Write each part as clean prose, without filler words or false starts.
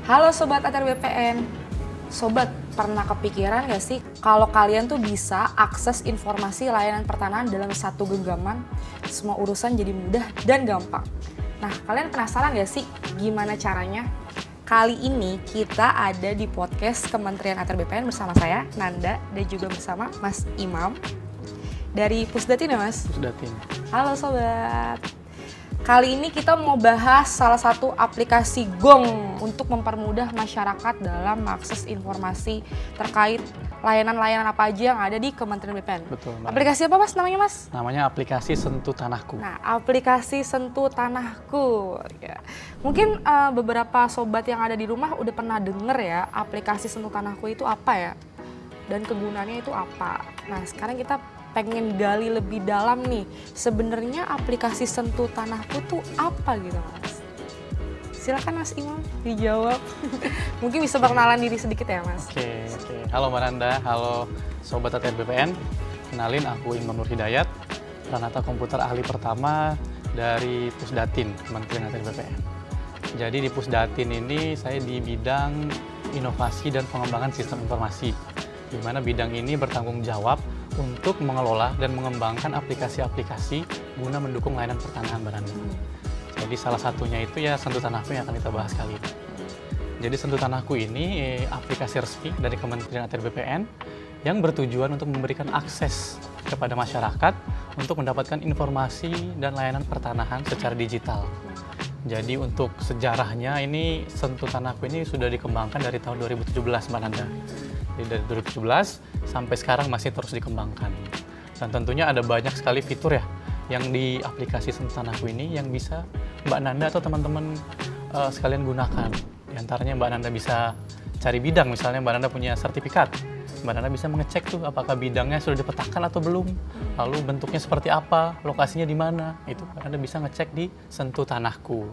Halo Sobat ATR BPN. Sobat, pernah kepikiran gak sih kalau kalian tuh bisa akses informasi layanan pertanahan dalam satu genggaman? Semua urusan jadi mudah dan gampang. Nah, kalian penasaran gak sih gimana caranya? Kali ini kita ada di podcast Kementerian ATR BPN bersama saya, Nanda, dan juga bersama Mas Imam. Dari Pusdatin ya Mas? Pusdatin. Halo Sobat. Kali ini kita mau bahas salah satu aplikasi Gong untuk mempermudah masyarakat dalam mengakses informasi terkait layanan-layanan apa aja yang ada di Kementerian BPN. Betul, Mbak. Aplikasi apa Mas namanya Mas? Namanya aplikasi Sentuh Tanahku. Nah, aplikasi Sentuh Tanahku. Ya. Mungkin beberapa sobat yang ada di rumah udah pernah denger ya aplikasi Sentuh Tanahku itu apa ya? Dan kegunaannya itu apa? Nah, sekarang kita pengen gali lebih dalam nih, sebenarnya aplikasi Sentuh Tanahku tuh apa gitu Mas? Silakan Mas Imam dijawab. Mungkin bisa perkenalan diri sedikit ya Mas. Oke. Halo Mbak Nanda, halo Sobat ATR BPN. Kenalin, aku Imam Nur Hidayat, Pranata Komputer Ahli Pertama dari Pusdatin, Kementerian ATR BPN. Jadi di Pusdatin ini saya di bidang inovasi dan pengembangan sistem informasi, di mana bidang ini bertanggung jawab untuk mengelola dan mengembangkan aplikasi-aplikasi guna mendukung layanan pertanahan Mbak Nanda. Jadi salah satunya itu ya Sentuh Tanahku yang akan kita bahas kali ini. Jadi Sentuh Tanahku ini aplikasi resmi dari Kementerian ATR BPN yang bertujuan untuk memberikan akses kepada masyarakat untuk mendapatkan informasi dan layanan pertanahan secara digital. Jadi untuk sejarahnya ini Sentuh Tanahku ini sudah dikembangkan dari tahun 2017 Mbak Nanda. Jadi dari 2017 sampai sekarang masih terus dikembangkan. Dan tentunya ada banyak sekali fitur ya yang di aplikasi Sentuh Tanahku ini yang bisa Mbak Nanda atau teman-teman sekalian gunakan. Di antaranya Mbak Nanda bisa cari bidang, misalnya Mbak Nanda punya sertifikat. Mbak Nanda bisa mengecek tuh apakah bidangnya sudah dipetakan atau belum, lalu bentuknya seperti apa, lokasinya di mana, itu Mbak Nanda bisa ngecek di Sentuh Tanahku.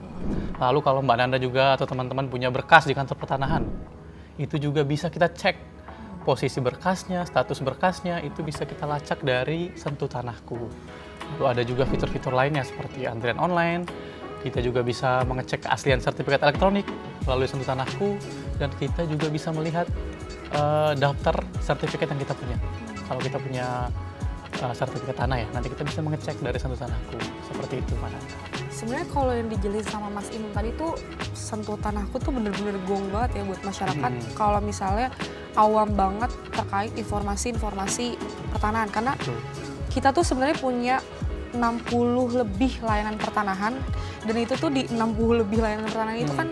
Lalu kalau Mbak Nanda juga atau teman-teman punya berkas di kantor pertanahan, itu juga bisa kita cek posisi berkasnya, status berkasnya, itu bisa kita lacak dari Sentuh Tanahku. Lalu ada juga fitur-fitur lainnya seperti antrian online, kita juga bisa mengecek keaslian sertifikat elektronik melalui Sentuh Tanahku, dan kita juga bisa melihat daftar sertifikat yang kita punya. Kalau kita punya sertifikat tanah ya, nanti kita bisa mengecek dari Sentuh Tanahku. Seperti itu, Pak Nanda. Sebenarnya kalau yang dijelasin sama Mas Imam tadi tuh Sentuh Tanahku tuh bener-bener gong banget ya buat masyarakat. Kalau misalnya awam banget terkait informasi-informasi pertanahan, karena kita tuh sebenarnya punya 60 lebih layanan pertanahan, dan itu tuh di 60 lebih layanan pertanahan itu kan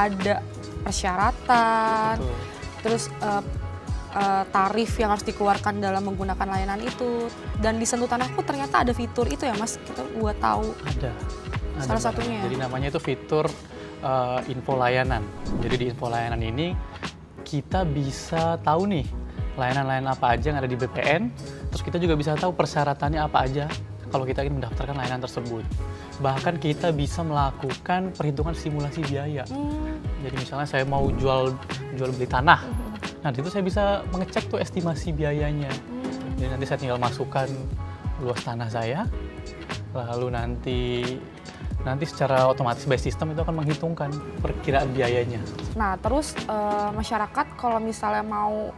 ada persyaratan, terus tarif yang harus dikeluarkan dalam menggunakan layanan itu. Dan di Sentuh Tanahku ternyata ada fitur itu ya Mas, kita buat tahu. Ada salah satunya. Jadi namanya itu fitur info layanan. Jadi di info layanan ini kita bisa tahu nih layanan-layanan apa aja yang ada di BPN, terus kita juga bisa tahu persyaratannya apa aja kalau kita ingin mendaftarkan layanan tersebut. Bahkan kita bisa melakukan perhitungan simulasi biaya. Jadi misalnya saya mau jual beli tanah, nah itu saya bisa mengecek tuh estimasi biayanya. Jadi nanti saya tinggal masukkan luas tanah saya, lalu nanti secara otomatis by system itu akan menghitungkan perkiraan biayanya. Nah, terus masyarakat kalau misalnya mau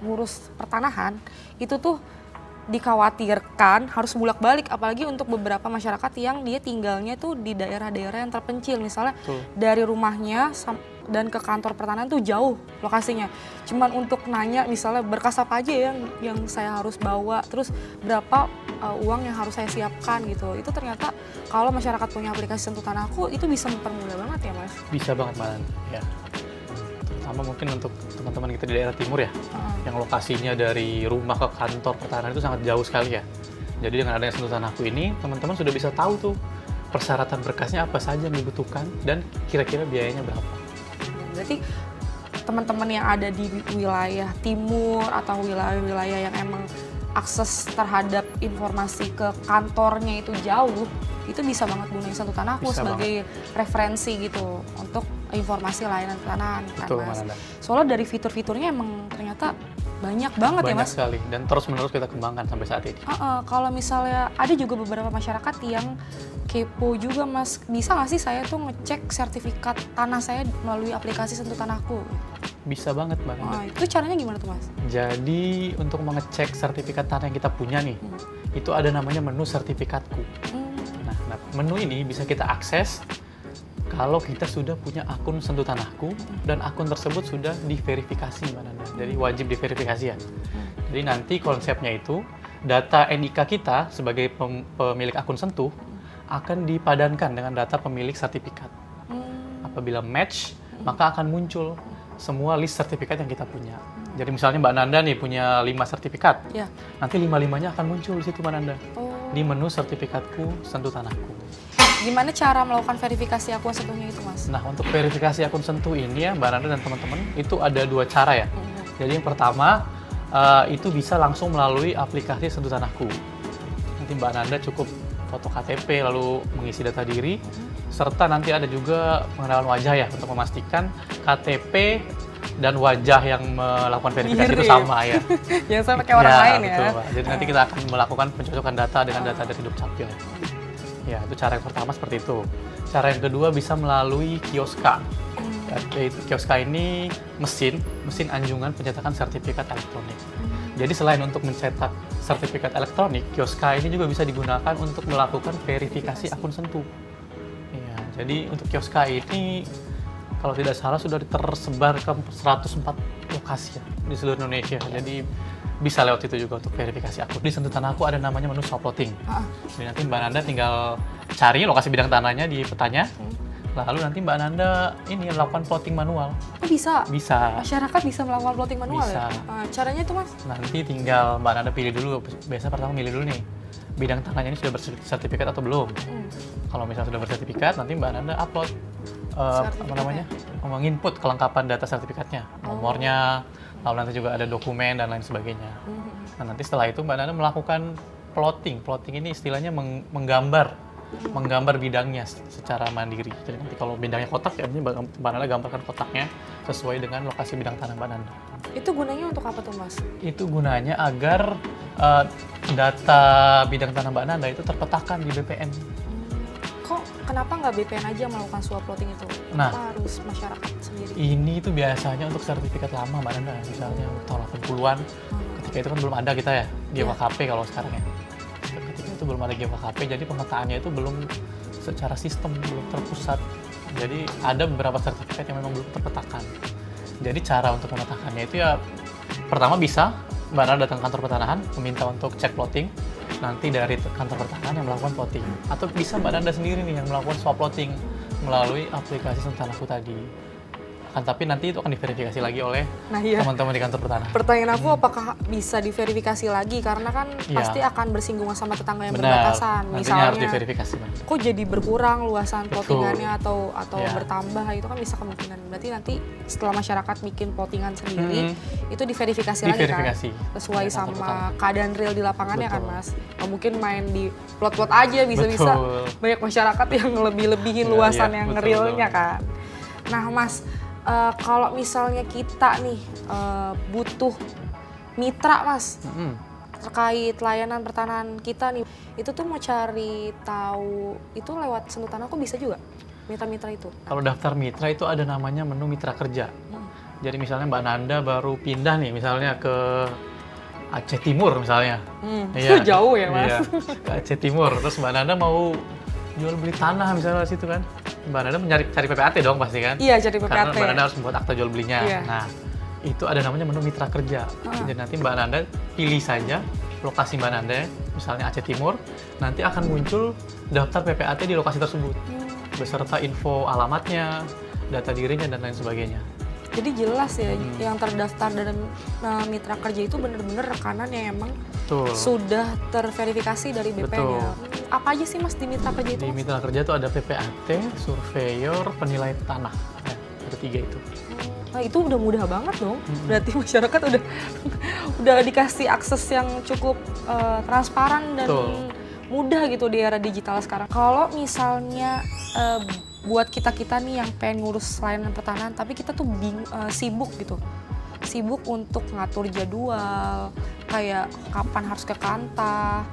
ngurus pertanahan, itu tuh dikhawatirkan harus bolak-balik, apalagi untuk beberapa masyarakat yang dia tinggalnya tuh di daerah-daerah yang terpencil. Misalnya dari rumahnya dan ke kantor pertanahan tuh jauh lokasinya. Cuman untuk nanya misalnya berkas apa aja yang saya harus bawa, terus berapa uang yang harus saya siapkan gitu. Itu ternyata kalau masyarakat punya aplikasi Sentuh Tanahku itu bisa mempermudah banget ya Mas? Bisa banget Mbak Nanda, ya. Terutama mungkin untuk teman-teman kita di daerah timur ya, yang lokasinya dari rumah ke kantor pertanahan itu sangat jauh sekali ya. Jadi dengan adanya Sentuh Tanahku ini, teman-teman sudah bisa tahu tuh persyaratan berkasnya apa saja yang dibutuhkan dan kira-kira biayanya berapa. Berarti teman-teman yang ada di wilayah timur atau wilayah-wilayah yang emang akses terhadap informasi ke kantornya itu jauh, itu bisa banget gunain Sentuh Tanahku sebagai referensi gitu untuk informasi layanan pertanahan kan Betul, Mas. Mananda. Soalnya dari fitur-fiturnya emang ternyata banyak banget ya Banyak Mas. sekali dan terus-menerus kita kembangkan sampai saat ini. Kalau misalnya ada juga beberapa masyarakat yang kepo juga Mas, bisa nggak sih saya tuh ngecek sertifikat tanah saya melalui aplikasi Sentuh Tanahku? Bisa banget, Mbak Nanda. Itu caranya gimana tuh Mas? Jadi untuk mengecek sertifikat tanah yang kita punya nih, itu ada namanya menu sertifikatku. Nah, menu ini bisa kita akses kalau kita sudah punya akun Sentuh Tanahku dan akun tersebut sudah diverifikasi, Mbak Nanda. Jadi wajib diverifikasi ya. Jadi nanti konsepnya itu data NIK kita sebagai pemilik akun Sentuh akan dipadankan dengan data pemilik sertifikat. Apabila match, maka akan muncul semua list sertifikat yang kita punya. Jadi misalnya Mbak Nanda nih punya 5 sertifikat, Ya. nanti 5-5-nya akan muncul di situ Mbak Nanda. Oh. Di menu sertifikatku Sentuh Tanahku. Gimana cara melakukan verifikasi akun Sentuhnya itu Mas? Nah, untuk verifikasi akun Sentuh ini ya Mbak Nanda dan teman-teman, itu ada 2 cara ya. Jadi yang pertama, itu bisa langsung melalui aplikasi Sentuh Tanahku. Nanti Mbak Nanda cukup foto KTP lalu mengisi data diri, serta nanti ada juga pengenalan wajah ya untuk memastikan KTP dan wajah yang melakukan verifikasi itu sama ya. Jangan sampai kayak orang lain ya. Betul, Mbak. Jadi nanti kita akan melakukan pencocokan data dengan data dari Dukcapil. Ya, itu cara yang pertama seperti itu. Cara yang kedua bisa melalui Kioska. Yaitu Kioska ini mesin anjungan pencetakan sertifikat elektronik. Jadi selain untuk mencetak sertifikat elektronik, Kioska ini juga bisa digunakan untuk melakukan verifikasi akun Sentuh. Ya, jadi untuk Kioska ini kalau tidak salah sudah tersebar ke 104 lokasi ya, di seluruh Indonesia. Jadi bisa lewat itu juga untuk verifikasi akun. Di Sentuh Tanahku ada namanya menu swap plotting. Jadi nanti Mbak Nanda tinggal cari lokasi bidang tanahnya di petanya. Lalu nanti Mbak Nanda ini melakukan plotting manual. Oh bisa? Bisa. Masyarakat bisa melakukan plotting manual Bisa. ya? Caranya itu Mas? Nanti tinggal Mbak Nanda pilih dulu. Biasa pertama milih dulu nih, bidang tanahnya ini sudah bersertifikat atau belum. Kalau misalnya sudah bersertifikat, nanti Mbak Nanda upload apa namanya, menginput kelengkapan data sertifikatnya, nomornya, lalu nanti juga ada dokumen dan lain sebagainya. Nah, nanti setelah itu Mbak Nanda melakukan plotting. Plotting ini istilahnya menggambar bidangnya secara mandiri. Jadi nanti kalau bidangnya kotak ya Mbak Nanda gambarkan kotaknya sesuai dengan lokasi bidang tanah Mbak Nanda. Itu gunanya untuk apa tuh Mas? Itu gunanya agar data bidang tanah Mbak Nanda itu terpetakan di BPN. Kenapa nggak BPN aja melakukan swap plotting itu? Nah, kenapa harus masyarakat sendiri? Ini itu biasanya untuk sertifikat lama Mbak Nanda, misalnya tahun 80-an. Ketika itu kan belum ada kita ya, GWKP kalau sekarang ya. Ketika itu belum ada GWKP, jadi pemetaannya itu belum secara sistem, belum terpusat. Jadi ada beberapa sertifikat yang memang belum terpetakan. Jadi cara untuk memetakannya itu ya, pertama bisa Mbak Nanda datang ke kantor pertanahan, meminta untuk cek plotting. Nanti dari kantor pertanahan yang melakukan plotting. Atau bisa Mbak Nanda sendiri nih yang melakukan swap plotting melalui aplikasi Sentuh Tanahku tadi. Tapi nanti itu akan diverifikasi lagi oleh teman-teman di kantor pertanahan. Pertanyaan aku apakah bisa diverifikasi lagi? Karena kan pasti akan bersinggungan sama tetangga yang berbatasan. Misalnya harus diverifikasi. Kok jadi berkurang luasan plottingannya atau bertambah, itu kan bisa kemungkinan. Berarti nanti setelah masyarakat bikin plottingan sendiri, itu diverifikasi lagi kan? Sesuai sama keadaan real di lapangannya kan Mas? Nggak mungkin main di plot-plot aja, bisa-bisa banyak masyarakat yang lebih-lebihin luasan yang realnya kan? Nah Mas, kalau misalnya kita nih butuh mitra Mas, terkait layanan pertanahan kita nih, itu tuh mau cari tahu itu lewat Sentuh Tanahku bisa juga mitra-mitra itu? Kalau daftar mitra itu ada namanya menu mitra kerja. Jadi misalnya Mbak Nanda baru pindah nih misalnya ke Aceh Timur misalnya. Itu jauh ya Mas? Iya, ke Aceh Timur. Terus Mbak Nanda mau jual beli tanah misalnya di situ kan. Mbak Nanda cari PPAT dong pasti kan? Iya, cari PPAT. Karena Mbak Nanda harus membuat akta jual belinya. Iya. Nah, itu ada namanya menu mitra kerja. Jadi nanti Mbak Nanda pilih saja lokasi Mbak Nanda, misalnya Aceh Timur, nanti akan muncul daftar PPAT di lokasi tersebut. Beserta info alamatnya, data dirinya, dan lain sebagainya. Jadi jelas ya, yang terdaftar dalam mitra kerja itu benar-benar rekanan yang emang sudah terverifikasi dari BPN ya. Apa aja sih Mas di mitra kerja itu? Di mitra kerja itu ada PPAT, surveyor, penilai tanah. Ya, ada 3 itu. Nah itu udah mudah banget dong. Berarti masyarakat udah dikasih akses yang cukup transparan dan mudah gitu di era digital sekarang. Kalau misalnya buat kita-kita nih yang pengen ngurus layanan pertanahan, tapi kita tuh sibuk gitu. Sibuk untuk ngatur jadwal, kayak kapan harus ke Kanta,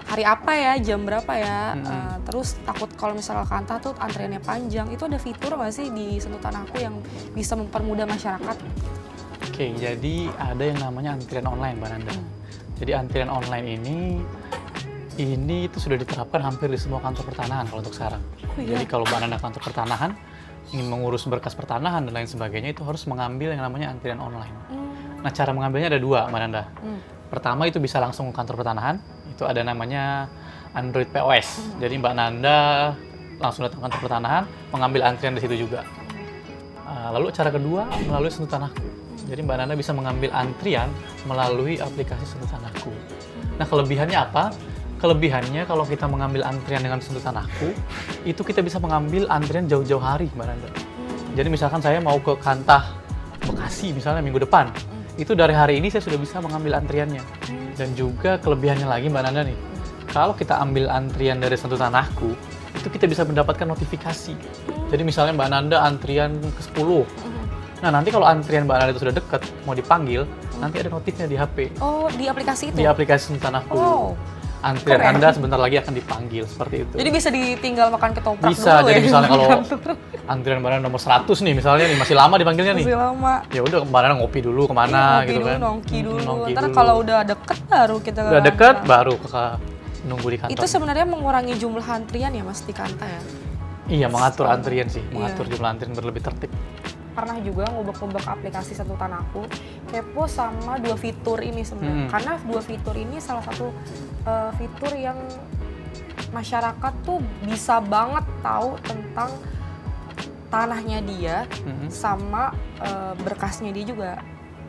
hari apa ya, jam berapa ya. Terus takut kalau misalnya Kanta tuh antriannya panjang. Itu ada fitur nggak sih di Sentuh Tanahku yang bisa mempermudah masyarakat? Oke, jadi ada yang namanya antrian online, Mbak Nanda. Jadi antrian online ini itu sudah diterapkan hampir di semua kantor pertanahan kalau untuk sekarang. Oh, iya? Jadi kalau Mbak Nanda kantor pertanahan ingin mengurus berkas pertanahan dan lain sebagainya, itu harus mengambil yang namanya antrian online. Nah, cara mengambilnya ada dua, Mbak Nanda. Pertama itu bisa langsung ke kantor pertanahan, itu ada namanya Android POS. Jadi Mbak Nanda langsung datang ke kantor pertanahan, mengambil antrian di situ juga. Lalu cara kedua melalui Sentuh Tanahku. Jadi Mbak Nanda bisa mengambil antrian melalui aplikasi Sentuh Tanahku. Nah, kelebihannya apa? Kelebihannya kalau kita mengambil antrian dengan Sentuh Tanahku, itu kita bisa mengambil antrian jauh-jauh hari, Mbak Nanda. Jadi misalkan saya mau ke Kantah Bekasi misalnya minggu depan, itu dari hari ini saya sudah bisa mengambil antriannya. Dan juga kelebihannya lagi, Mbak Nanda nih, kalau kita ambil antrian dari Sentuh Tanahku, itu kita bisa mendapatkan notifikasi. Jadi misalnya Mbak Nanda antrian ke-10. Nah, nanti kalau antrian Mbak Nanda itu sudah dekat, mau dipanggil, nanti ada notifnya di HP. Oh, di aplikasi itu? Di aplikasi Sentuh Tanahku. Oh. Antrian Keren. Anda sebentar lagi akan dipanggil, seperti itu. Jadi bisa ditinggal makan ketoprak Bisa, dulu jadi ya? misalnya kalau antrian Mbak Nanda nomor 100 nih, misalnya nih, masih lama dipanggilnya nih. Masih lama. Ya udah Mbak Nanda ngopi dulu kemana Ngopi gitu dulu, kan. nongki dulu. Nongki Ntar dulu. kalau udah deket baru kita Udah deket, baru nunggu di kantor. Itu sebenarnya mengurangi jumlah antrian ya Mas di Kanta ya? Iya, mengatur antrian sih, Iya. mengatur jumlah antrian berlebih tertib. Pernah juga ngubek-ngubek aplikasi Sentuh Tanahku, kepo sama dua fitur ini sebenarnya. Karena dua fitur ini salah satu fitur yang masyarakat tuh bisa banget tahu tentang tanahnya dia sama berkasnya dia juga.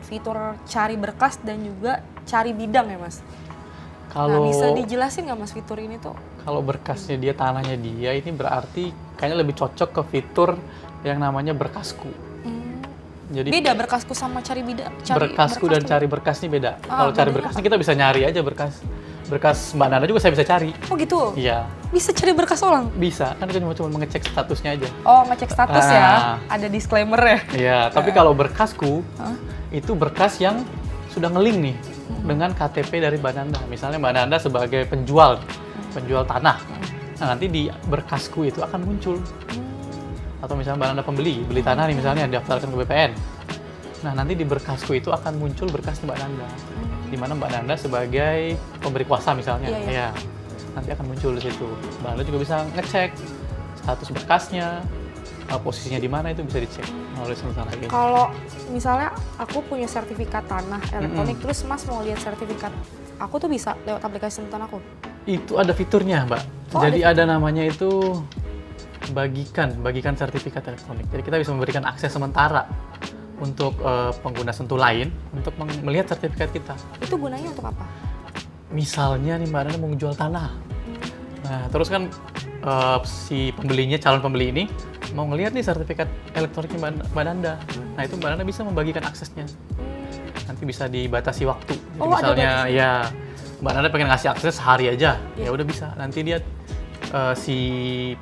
Fitur cari berkas dan juga cari bidang ya Mas. Nah, Kalau bisa dijelasin nggak Mas fitur ini tuh? kalau berkasnya dia, tanahnya dia, ini berarti kayaknya lebih cocok ke fitur yang namanya berkasku. Jadi Beda berkasku sama cari bidang. berkasku dan cari berkas ini beda. Kalau cari bedanya berkas ini kita bisa nyari aja berkas Mbak Nanda juga saya bisa cari. Oh gitu? Iya, Bisa cari berkas orang? bisa. Kan kita cuma mengecek statusnya aja. Oh, ngecek status ya? Ah. Ada disclaimer ya? Iya, tapi kalau berkasku itu berkas yang sudah ngelink nih dengan KTP dari Mbak Nanda. Misalnya Mbak Nanda sebagai penjual tanah. Nah, nanti di berkasku itu akan muncul. Atau misalnya Mbak Nanda beli tanah nih misalnya daftarkan ke BPN. Nah, nanti di berkasku itu akan muncul berkas Mbak Nanda. Di mana Mbak Nanda sebagai pemberi kuasa misalnya. Iya, iya. Ya. Nanti akan muncul di situ. Mbak Nanda juga bisa ngecek status berkasnya, posisinya di mana, itu bisa dicek melalui Sentuh Tanah ini. Kalau misalnya aku punya sertifikat tanah elektronik, terus Mas mau lihat sertifikat aku tuh bisa lewat aplikasi Sentuh Tanahku? Itu ada fiturnya, Mbak. Oh, Jadi ada namanya itu bagikan sertifikat elektronik. Jadi kita bisa memberikan akses sementara untuk pengguna Sentuh lain untuk melihat sertifikat kita. Itu gunanya untuk apa? Misalnya nih Mbak Nanda mau jual tanah. Nah, terus kan si pembelinya, calon pembeli ini mau ngelihat nih sertifikat elektroniknya Mbak Nanda. Nah, itu Mbak Nanda bisa membagikan aksesnya. Nanti bisa dibatasi waktu. Jadi Oh, ada misalnya batasnya. ya Mbak Nanda pengen ngasih akses sehari aja, ya udah bisa. Nanti dia si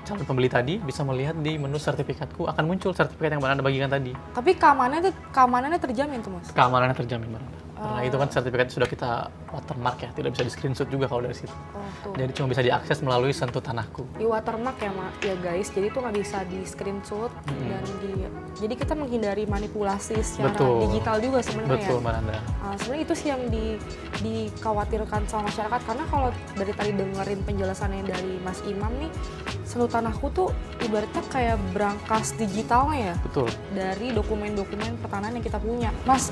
calon pembeli tadi bisa melihat di menu sertifikatku akan muncul sertifikat yang Mbak Nanda bagikan tadi. Tapi keamanannya terjamin tuh Mas? Keamanannya terjamin, Mbak Nanda. Karena itu kan sertifikat sudah kita watermark ya, tidak bisa di screenshot juga kalau dari situ. Oh tuh. Jadi cuma bisa diakses melalui Sentuh Tanahku. Di watermark ya guys, jadi itu nggak bisa di screenshot dan jadi kita menghindari manipulasi secara Betul. digital juga sebenarnya. Betul, Mbak Nanda. Sebenarnya itu sih yang dikhawatirkan sama masyarakat, karena kalau dari tadi dengerin penjelasannya dari Mas Imam nih, Sentuh Tanahku tuh ibaratnya kayak brankas digitalnya ya Betul. dari dokumen-dokumen pertanahan yang kita punya. Mas,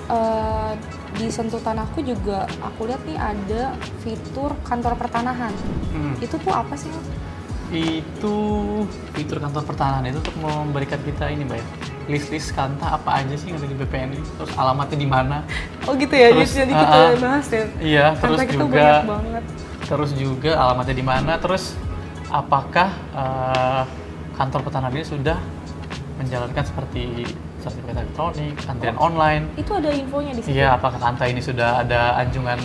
di Sentuh Tanahku juga aku lihat nih ada fitur kantor pertanahan. Itu tuh apa sih Mas? Itu fitur kantor pertanahan itu untuk memberikan kita ini, Mbak ya, list-list Kanta apa aja sih yang ada di BPN ini, terus alamatnya di mana. Oh gitu ya, Terus, jadi kita bahas ya. Iya, terus Kanta kita juga banyak banget. terus juga alamatnya di mana, terus apakah kantor pertanahan ini sudah menjalankan seperti sertifikat elektronik, antrian online. Itu ada infonya di situ. Iya, apakah Kanta ini sudah ada anjungan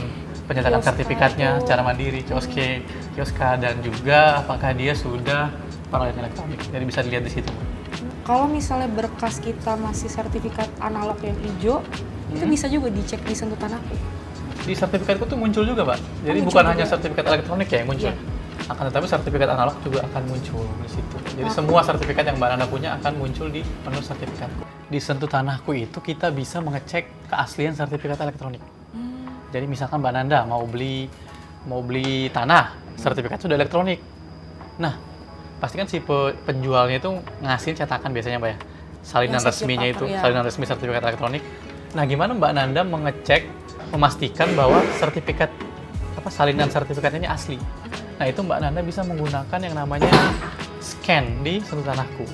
penyatakan Kioska sertifikatnya itu. secara mandiri, kioska, dan juga apakah dia sudah peralihan elektronik. Jadi bisa dilihat di situ. Kalau misalnya berkas kita masih sertifikat analog yang hijau, itu bisa juga dicek di Sentuh Tanahku. Di sertifikatku tuh muncul juga, Mbak. Jadi muncul bukan juga. hanya sertifikat elektronik ya yang muncul. Iya. Akan tetapi sertifikat analog juga akan muncul di situ. Jadi semua sertifikat yang Mbak Nanda punya akan muncul di menu sertifikatku. Di Sentuh Tanahku itu kita bisa mengecek keaslian sertifikat elektronik. Jadi misalkan Mbak Nanda mau beli tanah, sertifikat sudah elektronik. Nah, pastikan si penjualnya itu ngasih cetakan biasanya, Mbak ya. Salinan Yang resminya certifikat, itu, ya. salinan resmi sertifikat elektronik. Nah, gimana Mbak Nanda mengecek, memastikan bahwa sertifikat salinan sertifikatnya ini asli? Nah, itu Mbak Nanda bisa menggunakan yang namanya scan di Sentuh Tanahku.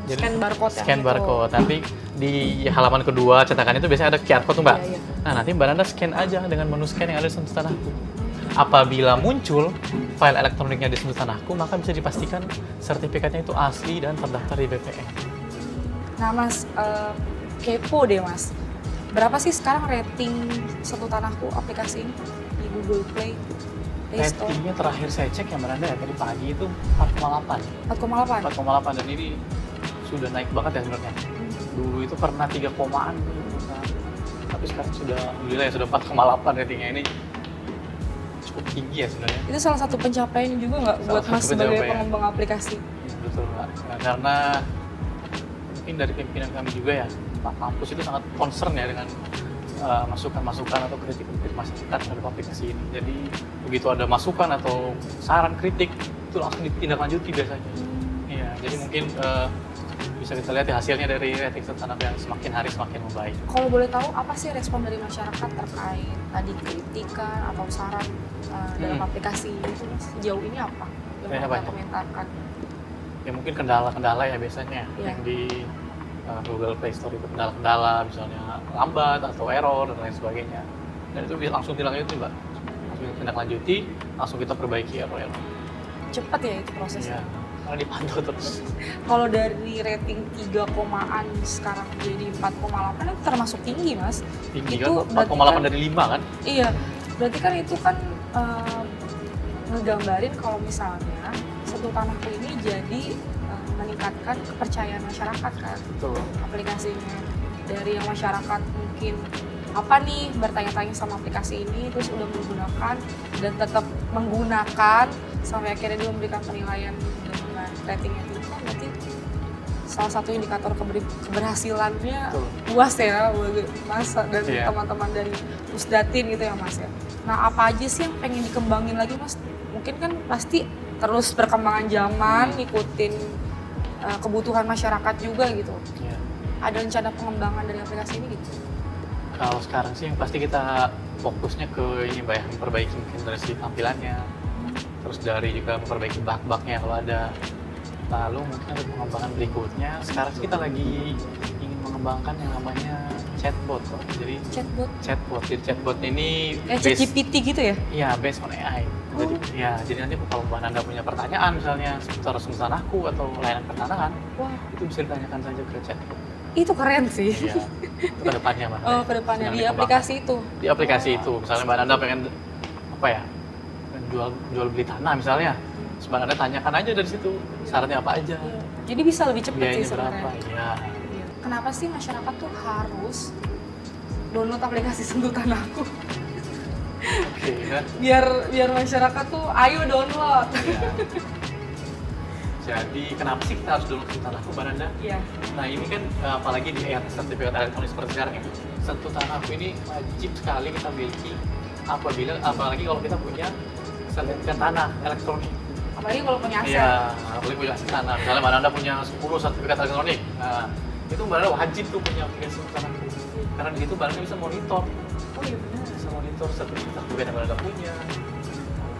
Scan barcode ya, Scan gitu. barcode. Nanti di halaman kedua cetakan itu biasanya ada QR code tuh, Mbak. Iya, iya. Nah, nanti Mbak Nanda scan aja dengan menu scan yang ada di Sentuh Tanahku. Apabila muncul file elektroniknya di Sentuh Tanahku, maka bisa dipastikan sertifikatnya itu asli dan terdaftar di BPN. Nah Mas, kepo deh Mas. Berapa sih sekarang rating Sentuh Tanahku aplikasi ini di Google Play Store? Ratingnya terakhir saya cek ya Mbak Nanda ya, tadi pagi itu 4,8. 4,8? 4,8 dan ini sudah naik banget ya sebenarnya. Dulu itu pernah 3 komaan gitu. Nah, tapi sekarang sudah, alhamdulillah ya sudah 4,8 ratingnya. Ini cukup tinggi ya sebenarnya. Itu salah satu pencapaian juga nggak Salah buat satu Mas sebagai pencapaian. pengembang aplikasi? Betul Mbak. Nah, karena mungkin dari pimpinan kami juga ya, Pak Kampus itu sangat concern ya dengan masukan-masukan atau kritik-kritik masyarakat terhadap aplikasi ini. Jadi begitu ada masukan atau saran kritik itu langsung ditindaklanjuti biasanya. Iya, jadi mungkin bisa kita lihat ya hasilnya dari rating Sentuh Tanahku yang semakin hari semakin membaik. Kalau boleh tahu apa sih respon dari masyarakat terkait tadi kritikan atau saran dalam aplikasi itu Mas? Sejauh ini apa yang Kayaknya mereka banyak. komentarkan? Ya mungkin kendala-kendala ya biasanya Iya. yang di Google Play Store itu kendala-kendala misalnya lambat atau error dan lain sebagainya. Dan itu bisa langsung ditindaklanjuti, Mbak. Langsung ditindaklanjuti, langsung kita perbaiki error-error. Cepat ya itu prosesnya. Iya, karena dipantau terus. Kalau dari rating 3 komaan sekarang jadi 4,8 itu termasuk tinggi Mas. Tinggi Itu kan, berarti 4,8 dari 5 kan? Iya, berarti kan itu kan ngegambarin kalau misalnya Sentuh Tanahku ini jadi meningkatkan kepercayaan masyarakat kan Betul. aplikasinya. Dari yang masyarakat mungkin apa nih bertanya-tanya sama aplikasi ini terus udah menggunakan dan tetap menggunakan sampai akhirnya dia memberikan penilaian dengan ratingnya tinggi kan berarti salah satu indikator keberhasilannya Betul. luas ya Mas dan Iya. teman-teman dari Pusdatin gitu ya Mas ya. Nah apa aja sih yang pengen dikembangin lagi Mas? Mungkin kan pasti terus perkembangan zaman ngikutin kebutuhan masyarakat juga gitu. Iya. Ada rencana pengembangan dari aplikasi ini gitu? Kalau sekarang sih yang pasti kita fokusnya ke ini, Mbak ya, memperbaiki mungkin dari segi tampilannya, terus dari juga memperbaiki bug-bugnya kalau ada. Lalu mungkin ada pengembangan berikutnya. Sekarang sih kita lagi ingin mengembangkan yang namanya chatbot, Pak. Jadi Chatbot? Jadi chatbot ini Kayak ChatGPT gitu ya? Iya, based on AI. Jadi, ya, jadi nanti kalau Mbak Nanda punya pertanyaan misalnya seputar Sentuh Tanahku atau layanan pertanahan, Wah, itu bisa ditanyakan saja ke chatbot. itu keren sih. Iya, itu ke depannya Mbak. Oh, ke depannya Sedang di dikembangkan. aplikasi itu. Di aplikasi itu, misalnya Mbak Nanda pengen apa ya, jual beli tanah misalnya, terus Mbak Nanda tanyakan aja dari situ sarannya apa aja, Iya. Jadi bisa lebih cepat sih biayanya sebenarnya. berapa, ya. Iya. Kenapa sih masyarakat tuh harus download aplikasi Sentuh Tanahku? Oke, ya. biar masyarakat tuh ayo download. Ya. Jadi kenapa sih kita harus download Sentuh Tanahku, Mbak Nanda? Iya. Nah ini kan apalagi di era sertifikat elektronik seperti sekarang ini, Sentuh Tanahku ini wajib sekali kita miliki apalagi kalau kita punya sertifikat tanah elektronik. Apalagi kalau punya aset. Iya, apalagi punya aset tanah. Misalnya Mbak Nanda punya 10 sertifikat elektronik, nah itu Mbak Nanda wajib tuh punya aplikasi Sentuh Tanahku. Karena di situ Mbak Nanda bisa monitor, Oh iya benar. bisa monitor sertifikat yang Mbak Nanda punya.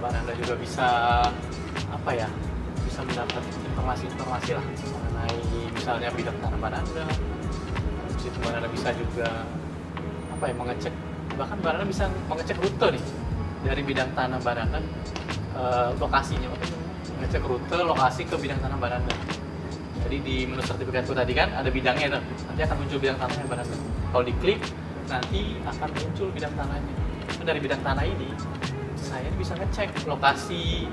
Mbak Nanda juga bisa apa ya? Bisa mendapat informasi-informasi lah mengenai misalnya bidang tanah Mbak Nanda. Terus itu Mbak Nanda bisa juga apa ya, mengecek, bahkan Mbak Nanda bisa mengecek rute nih dari bidang tanah Mbak Nanda, lokasinya, mengecek rute lokasi ke bidang tanah Mbak Nanda. Jadi di menu sertifikatku tadi kan ada bidangnya tuh, nanti akan muncul bidang tanahnya Mbak Nanda. Kalau diklik nanti akan muncul bidang tanahnya. Nah, dari bidang tanah ini saya bisa ngecek lokasi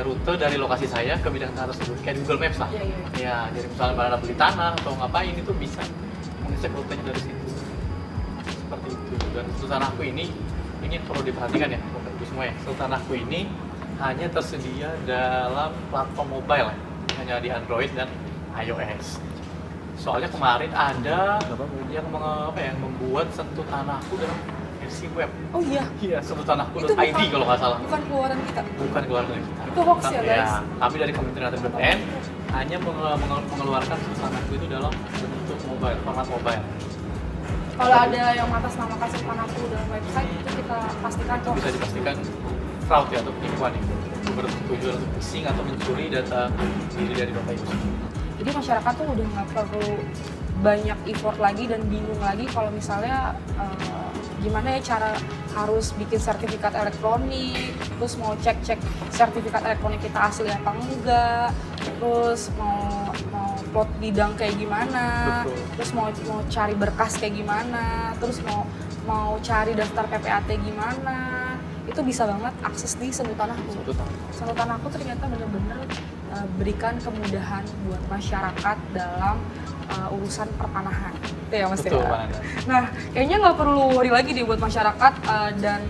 rute dari lokasi saya ke bidang tanah tersebut, kayak di Google Maps lah. Iya. Ya, jadi misalnya Mbak Nanda beli tanah atau ngapain itu bisa mengecek rutenya dari situ. Seperti itu. Dan untuk tanahku ini perlu diperhatikan ya, Bapak Ibu semua ya. Untuk tanahku ini hanya tersedia dalam platform mobile ya, hanya di Android dan iOS. Soalnya kemarin ada yang membuat sentuh tanahku dalam versi web. Oh iya. Iya, sentuh tanahku Itu .id kalau nggak salah. Bukan keluaran kita. Bukan keluar dari kita. Itu hoax ya, guys? Kami dari Kementerian BPN hanya mengeluarkan sentuh tanahku itu dalam bentuk mobile, format mobile. Kalau ada yang mengatasnamakan sentuh tanahku dalam website itu kita pastikan Itu bisa dipastikan fraud ya, atau penipuan itu. Bertujuan untuk phishing atau mencuri data diri dari Bapak Ibu. Jadi masyarakat tuh udah nggak perlu banyak effort lagi dan bingung lagi kalau misalnya gimana ya cara harus bikin sertifikat elektronik, terus mau cek sertifikat elektronik kita asli apa enggak, terus mau plot bidang kayak gimana, Betul. terus mau cari berkas kayak gimana, terus mau cari daftar PPAT gimana, itu bisa banget akses di Sentuh Tanahku. Sentuh Tanahku ternyata bener-bener berikan kemudahan buat masyarakat dalam urusan pertanahan. Itu ya Mas Betul, ya? Pak Nanda. Nah, kayaknya nggak perlu worry lagi deh buat masyarakat dan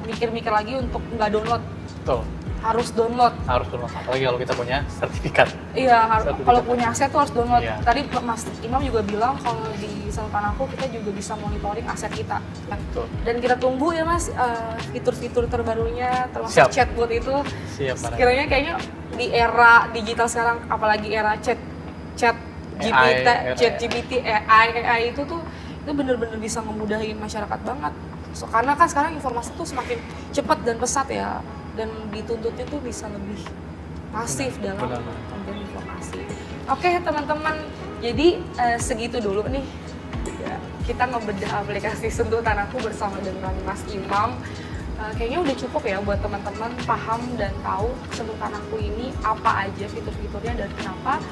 mikir-mikir lagi untuk nggak download. Betul. Harus download. Harus download, apalagi kalau kita punya sertifikat. Iya, Sertifikat. kalau punya aset tuh harus download. Iya. Tadi Mas Imam juga bilang kalau di Sentuh Tanahku kita juga bisa monitoring aset kita. Betul. Dan kita tunggu ya Mas fitur-fitur terbarunya termasuk Siap. chatbot itu. Siap, Pak Nanda. Sekiranya kayaknya di era digital sekarang, apalagi era chat GPT, AI itu bener-bener bisa ngemudahin masyarakat banget. Karena kan sekarang informasi tuh semakin cepat dan pesat ya, dan dituntutnya tuh bisa lebih masif dalam benar. pemberian informasi. Oke teman-teman, jadi segitu dulu nih ya, kita ngebedah aplikasi Sentuh Tanahku bersama dengan Mas Imam. Kayaknya udah cukup ya buat teman-teman paham dan tahu Sentuh Tanahku ini apa aja fitur-fiturnya dan kenapa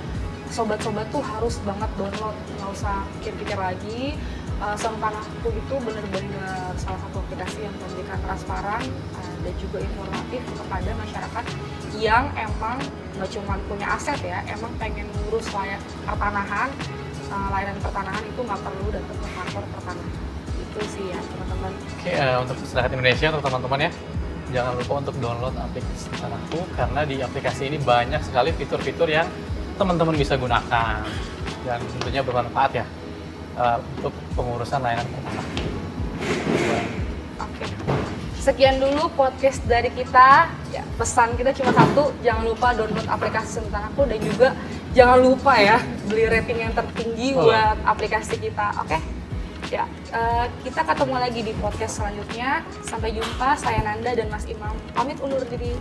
sobat-sobat tuh harus banget download, nggak usah pikir-pikir lagi. Sentuh Tanahku itu benar-benar salah satu aplikasi yang memberikan transparan dan juga informatif kepada masyarakat yang emang nggak cuma punya aset ya, emang pengen ngurus pertanahan, layanan pertanahan itu nggak perlu datang ke kantor pertanahan. Itu sih ya teman-teman. Oke, untuk masyarakat Indonesia, untuk teman-teman ya, jangan lupa untuk download aplikasi Sentuh Tanahku karena di aplikasi ini banyak sekali fitur-fitur yang teman-teman bisa gunakan dan tentunya bermanfaat ya untuk pengurusan layanan pertanahan. Oke. Sekian dulu podcast dari kita. Ya, pesan kita cuma satu, jangan lupa download aplikasi Sentuh Tanahku dan juga jangan lupa ya beli rating yang tertinggi buat aplikasi kita. Oke? Ya, kita ketemu lagi di podcast selanjutnya. Sampai jumpa, saya Nanda dan Mas Imam. Pamit undur diri.